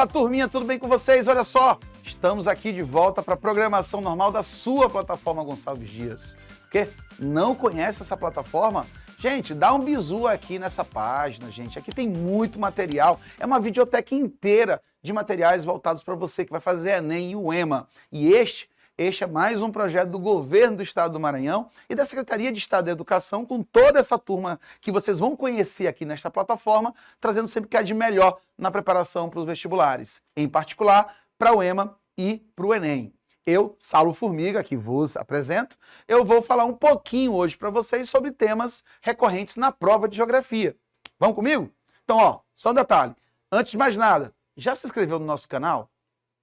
turminha, tudo bem com vocês? Olha só, estamos aqui de volta para a programação normal da sua plataforma Gonçalves Dias. Porque não conhece essa plataforma? Gente, dá um bisu aqui nessa página, gente. Aqui tem muito material. É uma videoteca inteira de materiais voltados para você que vai fazer Enem e o EMA. E este é mais um projeto do governo do estado do Maranhão e da Secretaria de Estado da Educação, com toda essa turma que vocês vão conhecer aqui nesta plataforma, trazendo sempre o que há de melhor na preparação para os vestibulares, em particular para o EMA e para o Enem. Eu, Saulo Formiga, que vos apresento, eu vou falar um pouquinho hoje para vocês sobre temas recorrentes na prova de geografia. Vamos comigo? Então, ó, só um detalhe. Antes de mais nada, já se inscreveu no nosso canal?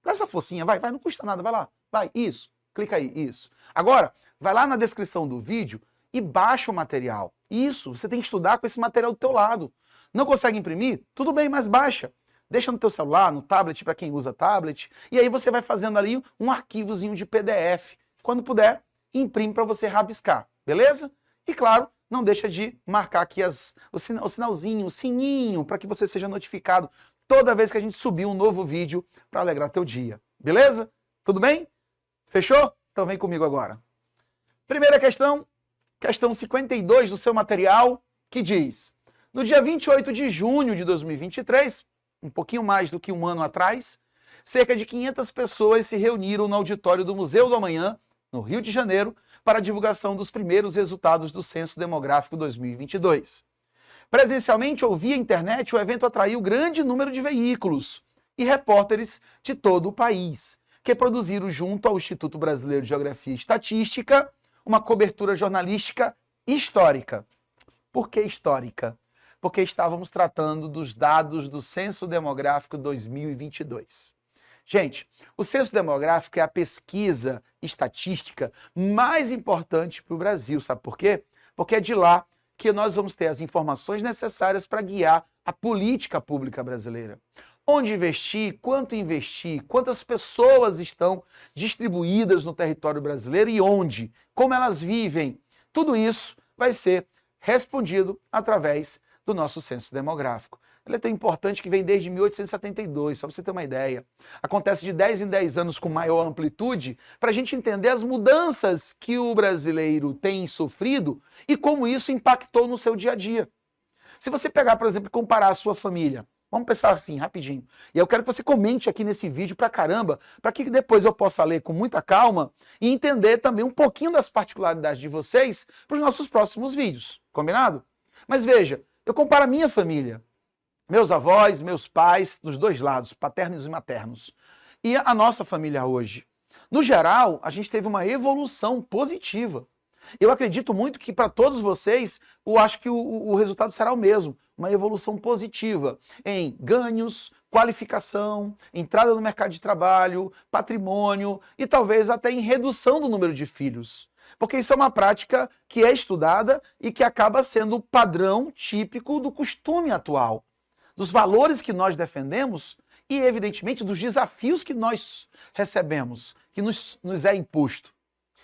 Dá essa forcinha, vai, não custa nada, vai lá. Vai, isso, clica aí, isso. Agora, vai lá na descrição do vídeo e baixa o material. Isso, você tem que estudar com esse material do teu lado. Não consegue imprimir? Tudo bem, mas baixa. Deixa no teu celular, no tablet, para quem usa tablet, e aí você vai fazendo ali um arquivozinho de PDF. Quando puder, imprime para você rabiscar, beleza? E claro, não deixa de marcar aqui o sinalzinho, o sininho, para que você seja notificado toda vez que a gente subir um novo vídeo para alegrar teu dia, beleza? Tudo bem? Fechou? Então vem comigo agora. Primeira questão 52 do seu material, que diz: no dia 28 de junho de 2023, um pouquinho mais do que um ano atrás, cerca de 500 pessoas se reuniram no auditório do Museu do Amanhã, no Rio de Janeiro, para a divulgação dos primeiros resultados do Censo Demográfico 2022. Presencialmente ou via internet, o evento atraiu grande número de veículos e repórteres de todo o país, que produziram junto ao Instituto Brasileiro de Geografia e Estatística uma cobertura jornalística histórica. Por que histórica? Porque estávamos tratando dos dados do Censo Demográfico 2022. Gente, o Censo Demográfico é a pesquisa estatística mais importante para o Brasil, sabe por quê? Porque é de lá que nós vamos ter as informações necessárias para guiar a política pública brasileira. Onde investir, quantas pessoas estão distribuídas no território brasileiro e onde, como elas vivem. Tudo isso vai ser respondido através do nosso censo demográfico. Ele é tão importante que vem desde 1872, só para você ter uma ideia. Acontece de 10 em 10 anos com maior amplitude, para a gente entender as mudanças que o brasileiro tem sofrido e como isso impactou no seu dia a dia. Se você pegar, por exemplo, e comparar a sua família, vamos pensar assim, rapidinho. E eu quero que você comente aqui nesse vídeo pra caramba, para que depois eu possa ler com muita calma e entender também um pouquinho das particularidades de vocês para os nossos próximos vídeos. Combinado? Mas veja, eu comparo a minha família, meus avós, meus pais, dos dois lados, paternos e maternos, e a nossa família hoje. No geral, a gente teve uma evolução positiva. Eu acredito muito que para todos vocês, eu acho que o resultado será o mesmo, uma evolução positiva em ganhos, qualificação, entrada no mercado de trabalho, patrimônio e talvez até em redução do número de filhos. Porque isso é uma prática que é estudada e que acaba sendo o padrão típico do costume atual, dos valores que nós defendemos e, evidentemente, dos desafios que nós recebemos, que nos é imposto.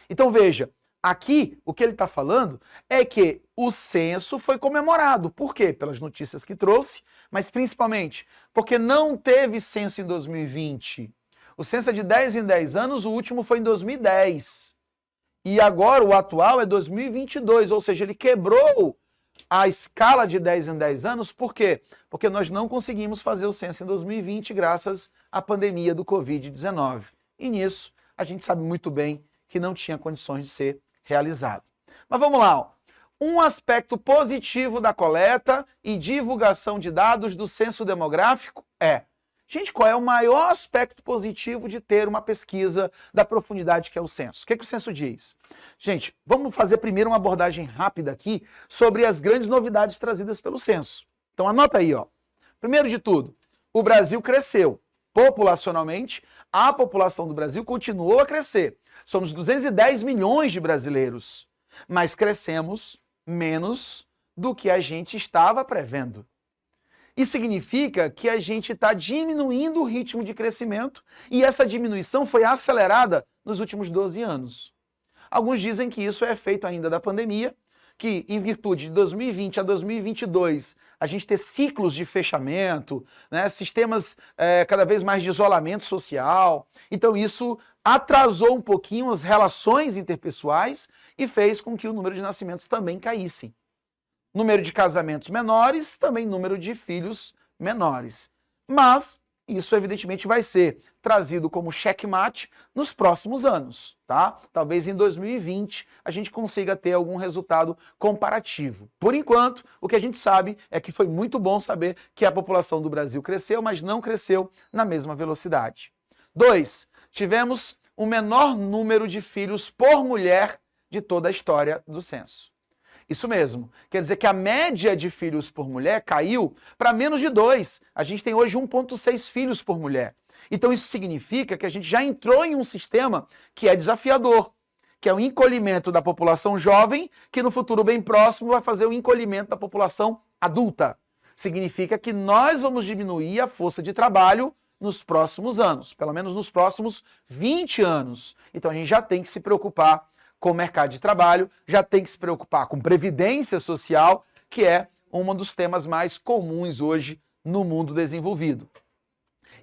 Então, veja, aqui o que ele está falando é que o censo foi comemorado. Por quê? Pelas notícias que trouxe, mas principalmente porque não teve censo em 2020. O censo é de 10 em 10 anos, o último foi em 2010. E agora o atual é 2022, ou seja, ele quebrou a escala de 10 em 10 anos. Por quê? Porque nós não conseguimos fazer o censo em 2020 graças à pandemia do Covid-19. E nisso a gente sabe muito bem que não tinha condições de ser realizado. Mas vamos lá, ó. Um aspecto positivo da coleta e divulgação de dados do censo demográfico é: gente, qual é o maior aspecto positivo de ter uma pesquisa da profundidade que é o censo? O que o censo diz? Gente, vamos fazer primeiro uma abordagem rápida aqui sobre as grandes novidades trazidas pelo censo. Então anota aí, ó. Primeiro de tudo, o Brasil cresceu. Populacionalmente, a população do Brasil continuou a crescer. Somos 210 milhões de brasileiros, mas crescemos menos do que a gente estava prevendo. Isso significa que a gente está diminuindo o ritmo de crescimento e essa diminuição foi acelerada nos últimos 12 anos. Alguns dizem que isso é efeito ainda da pandemia, que, em virtude de 2020 a 2022, a gente ter ciclos de fechamento, né, sistemas cada vez mais de isolamento social. Então isso atrasou um pouquinho as relações interpessoais e fez com que o número de nascimentos também caíssem. Número de casamentos menores, também número de filhos menores. Mas isso, evidentemente, vai ser trazido como checkmate nos próximos anos, tá? Talvez em 2020 a gente consiga ter algum resultado comparativo. Por enquanto, o que a gente sabe é que foi muito bom saber que a população do Brasil cresceu, mas não cresceu na mesma velocidade. 2. Tivemos o menor número de filhos por mulher de toda a história do censo. Isso mesmo. Quer dizer que a média de filhos por mulher caiu para menos de 2. A gente tem hoje 1,6 filhos por mulher. Então isso significa que a gente já entrou em um sistema que é desafiador, que é o encolhimento da população jovem, que no futuro bem próximo vai fazer o encolhimento da população adulta. Significa que nós vamos diminuir a força de trabalho nos próximos anos, pelo menos nos próximos 20 anos. Então a gente já tem que se preocupar com o mercado de trabalho, já tem que se preocupar com previdência social, que é um dos temas mais comuns hoje no mundo desenvolvido.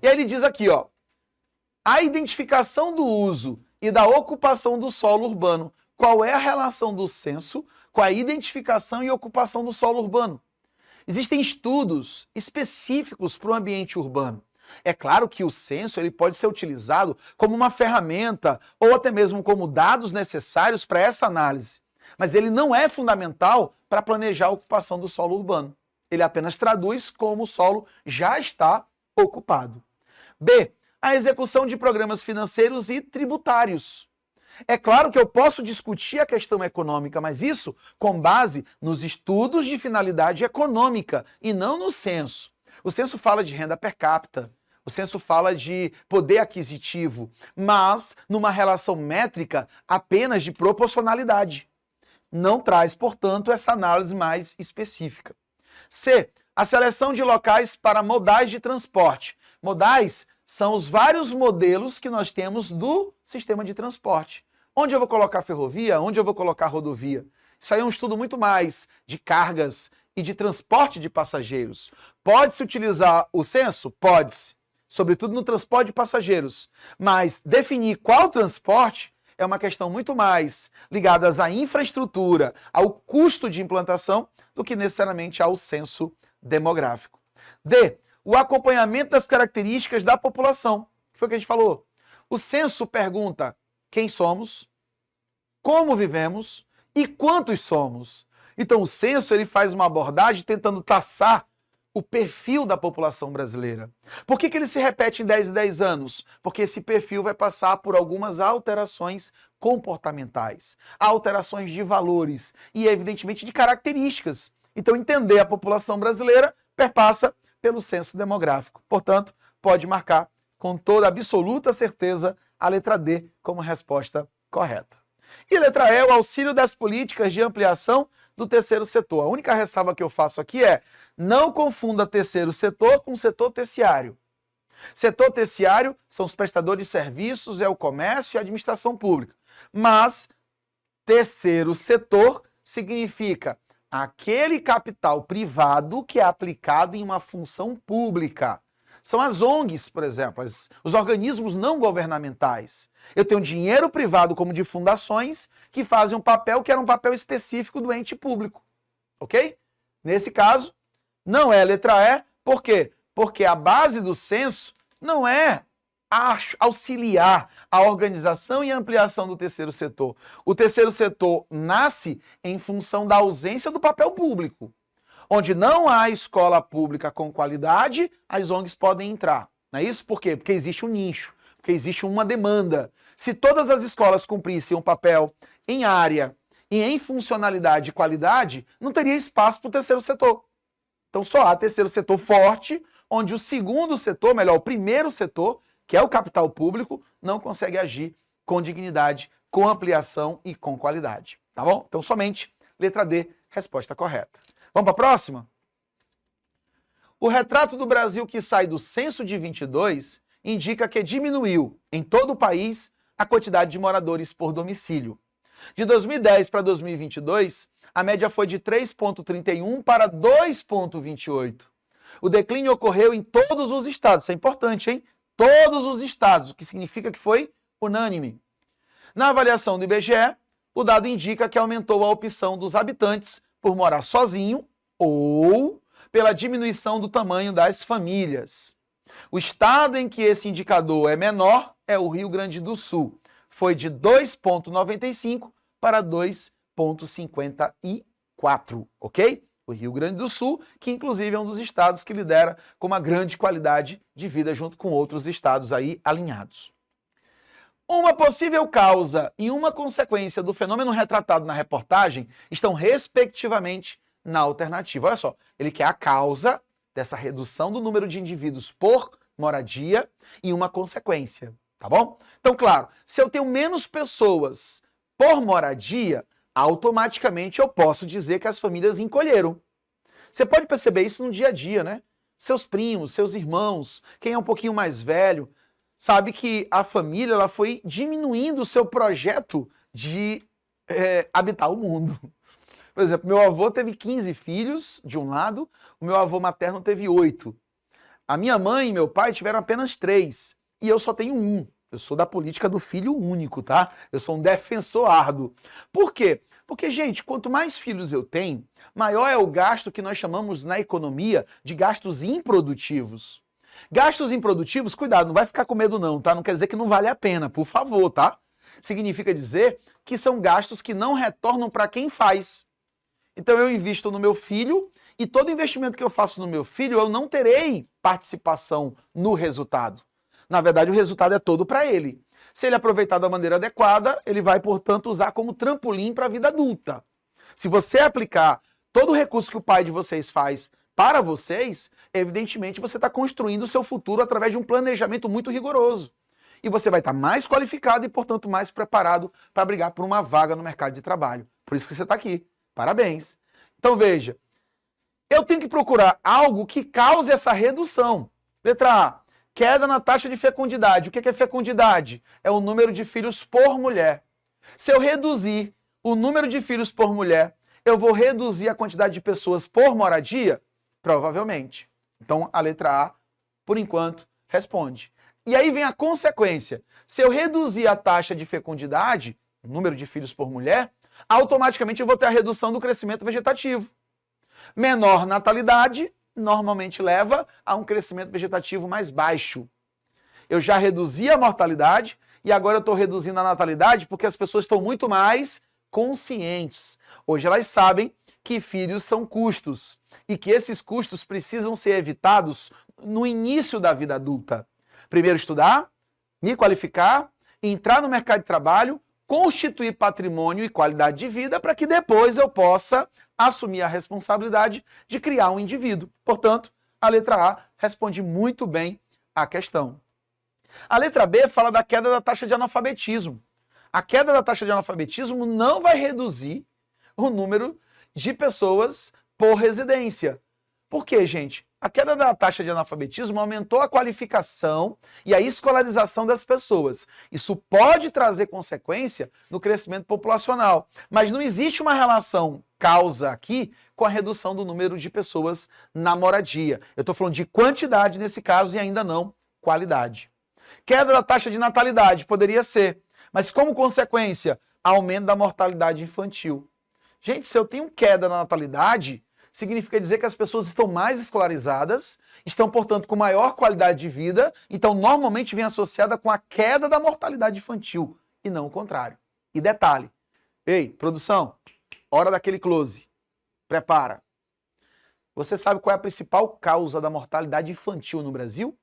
E aí ele diz aqui, ó, a identificação do uso e da ocupação do solo urbano. Qual é a relação do censo com a identificação e ocupação do solo urbano? Existem estudos específicos para o ambiente urbano. É claro que o censo ele pode ser utilizado como uma ferramenta ou até mesmo como dados necessários para essa análise. Mas ele não é fundamental para planejar a ocupação do solo urbano. Ele apenas traduz como o solo já está ocupado. B. A execução de programas financeiros e tributários. É claro que eu posso discutir a questão econômica, mas isso com base nos estudos de finalidade econômica e não no censo. O censo fala de renda per capita. O censo fala de poder aquisitivo, mas numa relação métrica apenas de proporcionalidade. Não traz, portanto, essa análise mais específica. C. A seleção de locais para modais de transporte. Modais são os vários modelos que nós temos do sistema de transporte. Onde eu vou colocar ferrovia? Onde eu vou colocar rodovia? Isso aí é um estudo muito mais de cargas e de transporte de passageiros. Pode-se utilizar o censo? Pode-se. Sobretudo no transporte de passageiros. Mas definir qual transporte é uma questão muito mais ligada à infraestrutura, ao custo de implantação, do que necessariamente ao censo demográfico. D. O acompanhamento das características da população. Foi o que a gente falou. O censo pergunta quem somos, como vivemos e quantos somos. Então o censo ele faz uma abordagem tentando traçar o perfil da população brasileira. Por que ele se repete em 10 e 10 anos? Porque esse perfil vai passar por algumas alterações comportamentais, alterações de valores e, evidentemente, de características. Então, entender a população brasileira perpassa pelo censo demográfico. Portanto, pode marcar com toda absoluta certeza a letra D como resposta correta. E a letra E, o auxílio das políticas de ampliação do terceiro setor. A única ressalva que eu faço aqui é: não confunda terceiro setor com setor terciário. Setor terciário são os prestadores de serviços, é o comércio e a administração pública. Mas terceiro setor significa aquele capital privado que é aplicado em uma função pública. São as ONGs, por exemplo, os organismos não governamentais. Eu tenho dinheiro privado como de fundações que fazem um papel que era um papel específico do ente público. Ok? Nesse caso, não é a letra E. Por quê? Porque a base do censo não é auxiliar a organização e ampliação do terceiro setor. O terceiro setor nasce em função da ausência do papel público. Onde não há escola pública com qualidade, as ONGs podem entrar. Não é isso? Por quê? Porque existe um nicho, porque existe uma demanda. Se todas as escolas cumprissem um papel em área e em funcionalidade e qualidade, não teria espaço para o terceiro setor. Então só há terceiro setor forte, onde o segundo setor, melhor, o primeiro setor, que é o capital público, não consegue agir com dignidade, com ampliação e com qualidade. Tá bom? Então somente letra D, resposta correta. Vamos para a próxima? O retrato do Brasil que sai do censo de 22 indica que diminuiu em todo o país a quantidade de moradores por domicílio. De 2010 para 2022, a média foi de 3,31 para 2,28. O declínio ocorreu em todos os estados, isso é importante, hein? Todos os estados, o que significa que foi unânime. Na avaliação do IBGE, o dado indica que aumentou a opção dos habitantes por morar sozinho ou pela diminuição do tamanho das famílias. O estado em que esse indicador é menor é o Rio Grande do Sul. Foi de 2,95 para 2,54, ok? O Rio Grande do Sul, que inclusive é um dos estados que lidera com uma grande qualidade de vida junto com outros estados aí alinhados. Uma possível causa e uma consequência do fenômeno retratado na reportagem estão respectivamente na alternativa. Olha só, ele quer a causa dessa redução do número de indivíduos por moradia e uma consequência, tá bom? Então, claro, se eu tenho menos pessoas por moradia, automaticamente eu posso dizer que as famílias encolheram. Você pode perceber isso no dia a dia, né? Seus primos, seus irmãos, quem é um pouquinho mais velho, sabe que a família ela foi diminuindo o seu projeto de habitar o mundo. Por exemplo, meu avô teve 15 filhos de um lado, o meu avô materno teve 8. A minha mãe e meu pai tiveram apenas 3 e eu só tenho 1. Eu sou da política do filho único, tá? Eu sou um defensor árduo. Por quê? Porque, gente, quanto mais filhos eu tenho, maior é o gasto que nós chamamos na economia de gastos improdutivos. Gastos improdutivos, cuidado, não vai ficar com medo não, tá? Não quer dizer que não vale a pena, por favor, tá? Significa dizer que são gastos que não retornam para quem faz. Então eu invisto no meu filho e todo investimento que eu faço no meu filho, eu não terei participação no resultado. Na verdade, o resultado é todo para ele. Se ele aproveitar da maneira adequada, ele vai, portanto, usar como trampolim para a vida adulta. Se você aplicar todo o recurso que o pai de vocês faz para vocês, evidentemente você está construindo o seu futuro através de um planejamento muito rigoroso. E você vai estar mais qualificado e, portanto, mais preparado para brigar por uma vaga no mercado de trabalho. Por isso que você está aqui. Parabéns. Então veja, eu tenho que procurar algo que cause essa redução. Letra A, queda na taxa de fecundidade. O que é fecundidade? É o número de filhos por mulher. Se eu reduzir o número de filhos por mulher, eu vou reduzir a quantidade de pessoas por moradia? Provavelmente. Então, a letra A, por enquanto, responde. E aí vem a consequência. Se eu reduzir a taxa de fecundidade, o número de filhos por mulher, automaticamente eu vou ter a redução do crescimento vegetativo. Menor natalidade normalmente leva a um crescimento vegetativo mais baixo. Eu já reduzi a mortalidade e agora eu estou reduzindo a natalidade porque as pessoas estão muito mais conscientes. Hoje elas sabem que filhos são custos e que esses custos precisam ser evitados no início da vida adulta. Primeiro estudar, me qualificar, entrar no mercado de trabalho, constituir patrimônio e qualidade de vida para que depois eu possa assumir a responsabilidade de criar um indivíduo. Portanto, a letra A responde muito bem à questão. A letra B fala da queda da taxa de analfabetismo. A queda da taxa de analfabetismo não vai reduzir o número de pessoas por residência. Por quê, gente? A queda da taxa de analfabetismo aumentou a qualificação e a escolarização das pessoas. Isso pode trazer consequência no crescimento populacional, mas não existe uma relação causa aqui com a redução do número de pessoas na moradia. Eu estou falando de quantidade nesse caso e ainda não qualidade. Queda da taxa de natalidade poderia ser, mas como consequência, aumento da mortalidade infantil. Gente, se eu tenho queda na natalidade, significa dizer que as pessoas estão mais escolarizadas, estão, portanto, com maior qualidade de vida, então normalmente vem associada com a queda da mortalidade infantil, e não o contrário. E detalhe, ei, produção, hora daquele close, prepara. Você sabe qual é a principal causa da mortalidade infantil no Brasil?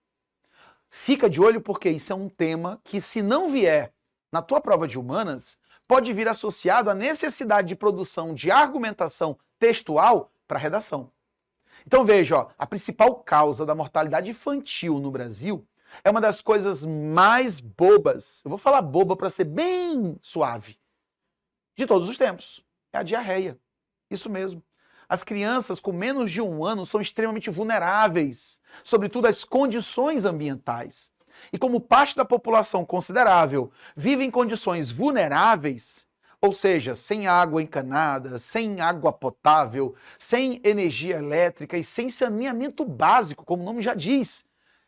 Fica de olho porque isso é um tema que, se não vier na tua prova de humanas, pode vir associado à necessidade de produção de argumentação textual para a redação. Então veja, ó, a principal causa da mortalidade infantil no Brasil é uma das coisas mais bobas, eu vou falar boba para ser bem suave, de todos os tempos. É a diarreia. Isso mesmo. As crianças com menos de 1 ano são extremamente vulneráveis, sobretudo às condições ambientais. E como parte da população considerável vive em condições vulneráveis, Ou seja, sem água encanada, sem água potável, sem energia elétrica e sem saneamento básico, como o nome já diz.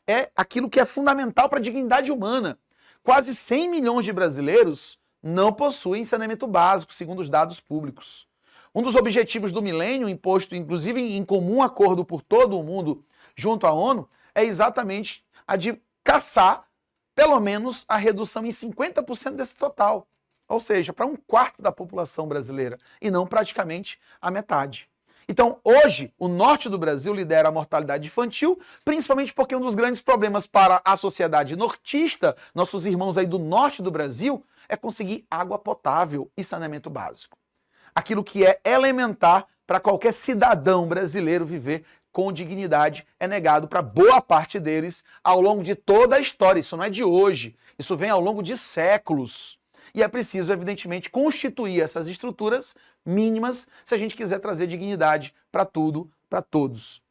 É aquilo que é fundamental para a dignidade humana. Quase 100 milhões de brasileiros não possuem saneamento básico, segundo os dados públicos. Um dos objetivos do milênio, imposto inclusive em comum acordo por todo o mundo junto à ONU, é exatamente a de caçar pelo menos a redução em 50% desse total. Ou seja, para 1/4 da população brasileira e não praticamente a metade. Então, hoje, o norte do Brasil lidera a mortalidade infantil, principalmente porque um dos grandes problemas para a sociedade nortista, nossos irmãos aí do norte do Brasil, é conseguir água potável e saneamento básico. Aquilo que é elementar para qualquer cidadão brasileiro viver com dignidade é negado para boa parte deles ao longo de toda a história. Isso não é de hoje, isso vem ao longo de séculos. E é preciso, evidentemente, constituir essas estruturas mínimas se a gente quiser trazer dignidade para tudo, para todos.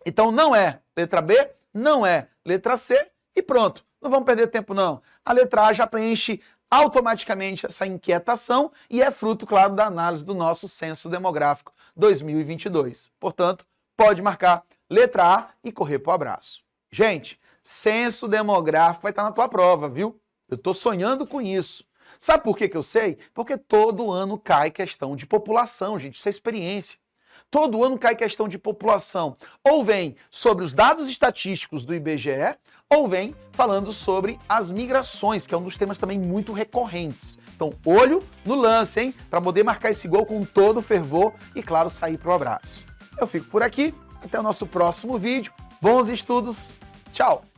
Então não é letra B, não é letra C e pronto. Não vamos perder tempo não. A letra A já preenche automaticamente essa inquietação e é fruto, claro, da análise do nosso Censo Demográfico 2022. Portanto, pode marcar letra A e correr para o abraço. Gente, Censo Demográfico vai estar na tua prova, viu? Eu estou sonhando com isso. Sabe por que eu sei? Porque todo ano cai questão de população, gente, isso é experiência. Todo ano cai questão de população. Ou vem sobre os dados estatísticos do IBGE, ou vem falando sobre as migrações, que é um dos temas também muito recorrentes. Então, olho no lance, hein? Para poder marcar esse gol com todo fervor e, claro, sair pro abraço. Eu fico por aqui, até o nosso próximo vídeo. Bons estudos, tchau!